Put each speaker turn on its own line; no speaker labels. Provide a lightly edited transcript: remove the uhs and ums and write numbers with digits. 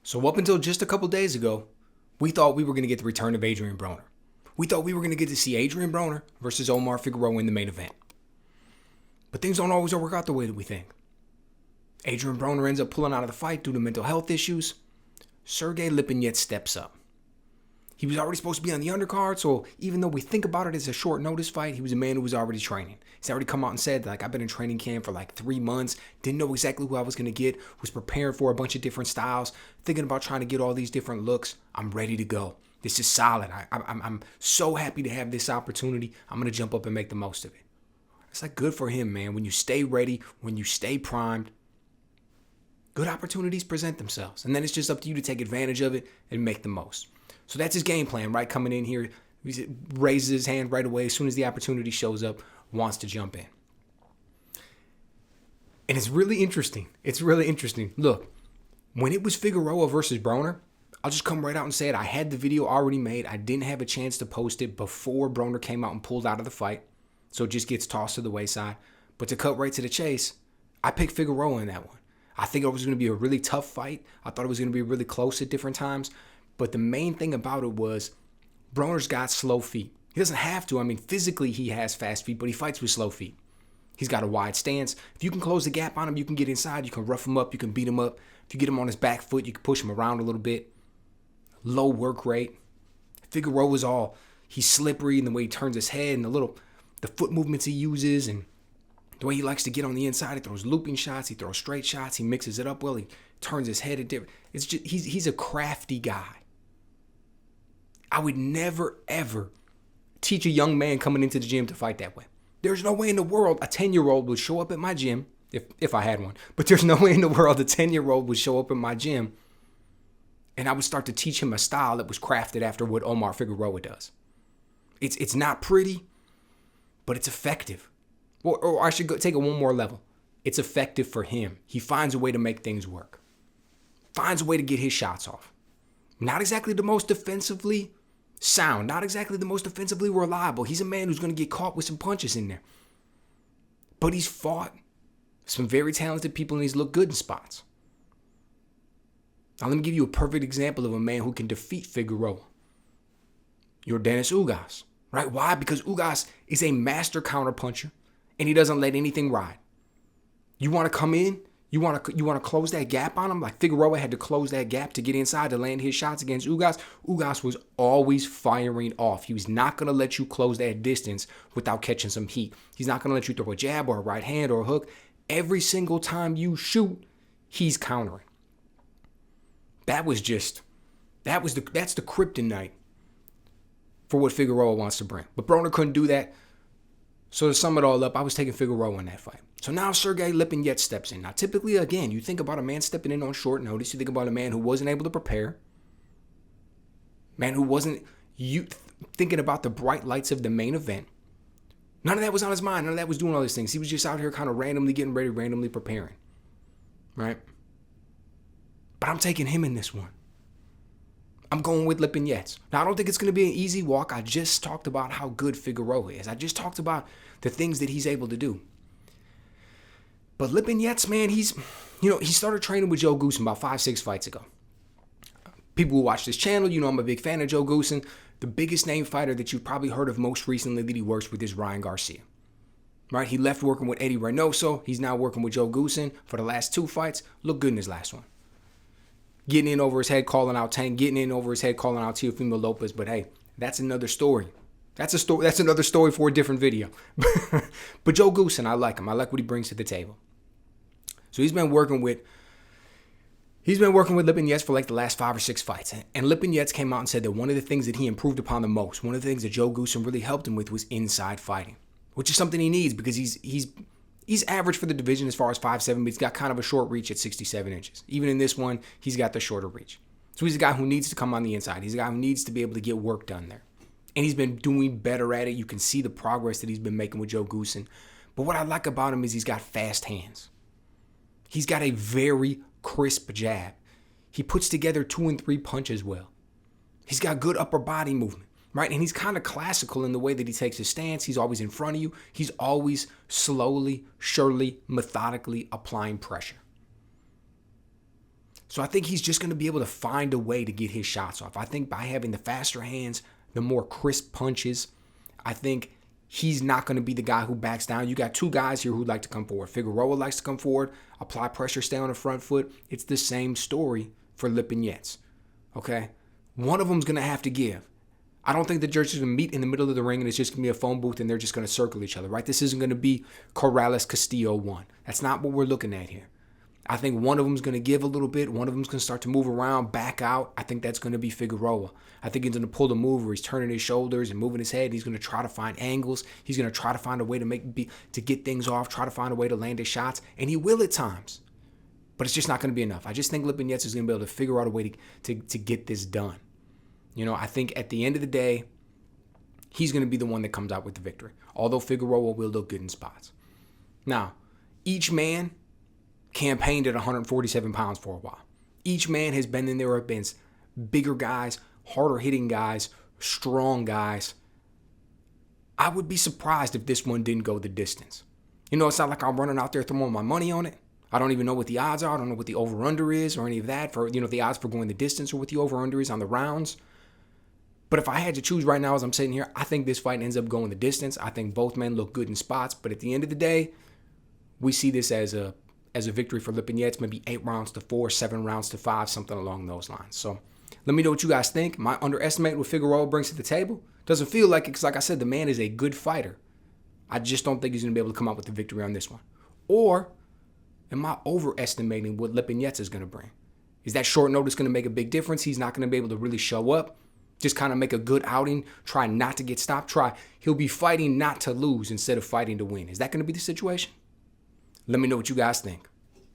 So up until just a couple days ago, we thought we were going to get the return of Adrien Broner. We thought we were going to get to see Adrien Broner versus Omar Figueroa in the main event. But things don't always work out the way that we think. Adrien Broner ends up pulling out of the fight due to mental health issues. Sergey Lipinets steps up. He was already supposed to be on the undercard, so even though we think about it as a short notice fight, he was a man who was already training. He's already come out and said, I've been in training camp for 3 months, didn't know exactly who I was going to get, was preparing for a bunch of different styles, thinking about trying to get all these different looks. I'm ready to go. This is solid. I'm so happy to have this opportunity. I'm going to jump up and make the most of it. It's good for him, man. When you stay ready, when you stay primed, good opportunities present themselves. And then it's just up to you to take advantage of it and make the most. So that's his game plan, right? Coming in here, he raises his hand right away as soon as the opportunity shows up, wants to jump in. And it's really interesting. Look, when it was Figueroa versus Broner, I'll just come right out and say it. I had the video already made. I didn't have a chance to post it before Broner came out and pulled out of the fight. So it just gets tossed to the wayside. But to cut right to the chase, I picked Figueroa in that one. I think it was going to be a really tough fight. I thought it was going to be really close at different times. But the main thing about it was Broner's got slow feet. He doesn't have to. Physically he has fast feet, but he fights with slow feet. He's got a wide stance. If you can close the gap on him, you can get inside. You can rough him up. You can beat him up. If you get him on his back foot, you can push him around a little bit. Low work rate. Figueroa's he's slippery in the way he turns his head and the foot movements he uses and the way he likes to get on the inside. He throws looping shots. He throws straight shots. He mixes it up well. He turns his head at different. It's just he's a crafty guy. I would never, ever teach a young man coming into the gym to fight that way. There's no way in the world a 10-year-old would show up at my gym, if I had one, but there's no way in the world a 10-year-old would show up in my gym and I would start to teach him a style that was crafted after what Omar Figueroa does. It's not pretty, but it's effective. Or I should take it one more level. It's effective for him. He finds a way to make things work. Finds a way to get his shots off. Not exactly the most defensively sound, not exactly the most defensively reliable. He's a man who's going to get caught with some punches in there. But he's fought some very talented people and he's looked good in spots. Now let me give you a perfect example of a man who can defeat Figueroa. Yordenis Ugas, right? Why? Because Ugas is a master counterpuncher and he doesn't let anything ride. You want to come in? You want to close that gap on him? Like Figueroa had to close that gap to get inside to land his shots against Ugas. Ugas was always firing off. He was not going to let you close that distance without catching some heat. He's not going to let you throw a jab or a right hand or a hook. Every single time you shoot, he's countering. That's the kryptonite for what Figueroa wants to bring. But Broner couldn't do that. So to sum it all up, I was taking Figueroa in that fight. So now Sergey Lipinets steps in. Now typically, again, you think about a man stepping in on short notice. You think about a man who wasn't able to prepare. Man who wasn't thinking about the bright lights of the main event. None of that was on his mind. None of that was doing all these things. He was just out here kind of randomly getting ready, randomly preparing. Right? But I'm taking him in this one. I'm going with Lipinets. Now, I don't think it's going to be an easy walk. I just talked about how good Figueroa is. I just talked about the things that he's able to do. But Lipinets, man, he started training with Joe Goossen about 5-6 fights ago. People who watch this channel, I'm a big fan of Joe Goossen. The biggest name fighter that you've probably heard of most recently that he works with is Ryan Garcia. Right? He left working with Eddie Reynoso. He's now working with Joe Goossen for the last 2 fights. Looked good in his last one. Getting in over his head, calling out Tank. Getting in over his head, calling out Teofimo Lopez. But hey, that's another story. That's another story for a different video. But Joe Goossen, I like him. I like what he brings to the table. So he's been working with Lipinets for the last 5 or 6 fights. And Lipinets came out and said that one of the things that he improved upon the most, one of the things that Joe Goossen really helped him with was inside fighting, which is something he needs because he's average for the division as far as 5'7", but he's got kind of a short reach at 67 inches. Even in this one, he's got the shorter reach. So he's a guy who needs to come on the inside. He's a guy who needs to be able to get work done there. And he's been doing better at it. You can see the progress that he's been making with Joe Goossen. But what I like about him is he's got fast hands. He's got a very crisp jab. He puts together 2 and 3 punches well. He's got good upper body movement, right? And he's kind of classical in the way that he takes his stance. He's always in front of you. He's always slowly, surely, methodically applying pressure. So I think he's just going to be able to find a way to get his shots off. I think by having the faster hands, the more crisp punches, I think he's not going to be the guy who backs down. You got two guys here who like to come forward. Figueroa likes to come forward, apply pressure, stay on the front foot. It's the same story for Lipinets. Okay? One of them's going to have to give. I don't think the judges are going to meet in the middle of the ring and it's just going to be a phone booth and they're just going to circle each other, right? This isn't going to be Corrales-Castillo 1. That's not what we're looking at here. I think one of them's going to give a little bit. One of them's going to start to move around, back out. I think that's going to be Figueroa. I think he's going to pull the move where he's turning his shoulders and moving his head. He's going to try to find angles. He's going to try to find a way to get things off, try to find a way to land his shots. And he will at times. But it's just not going to be enough. I just think Lipinets is going to be able to figure out a way to get this done. You know, I think at the end of the day, he's going to be the one that comes out with the victory. Although Figueroa will look good in spots. Now, each man campaigned at 147 pounds for a while. Each man has been in there against bigger guys, harder hitting guys, strong guys. I would be surprised if this one didn't go the distance. You know, it's not like I'm running out there throwing my money on it. I don't even know what the odds are. I don't know what the over-under is or any of that for, you know, the odds for going the distance or what the over-under is on the rounds. But if I had to choose right now as I'm sitting here, I think this fight ends up going the distance. I think both men look good in spots. But at the end of the day, we see this as a victory for Lipinets, maybe 8 rounds to 4, 7 rounds to 5, something along those lines. So let me know what you guys think. Am I underestimating what Figueroa brings to the table? Doesn't feel like it because, like I said, the man is a good fighter. I just don't think he's going to be able to come out with the victory on this one. Or am I overestimating what Lipinets is going to bring? Is that short notice going to make a big difference? He's not going to be able to really show up, just kind of make a good outing, try not to get stopped. He'll be fighting not to lose instead of fighting to win. Is that going to be the situation? Let me know what you guys think.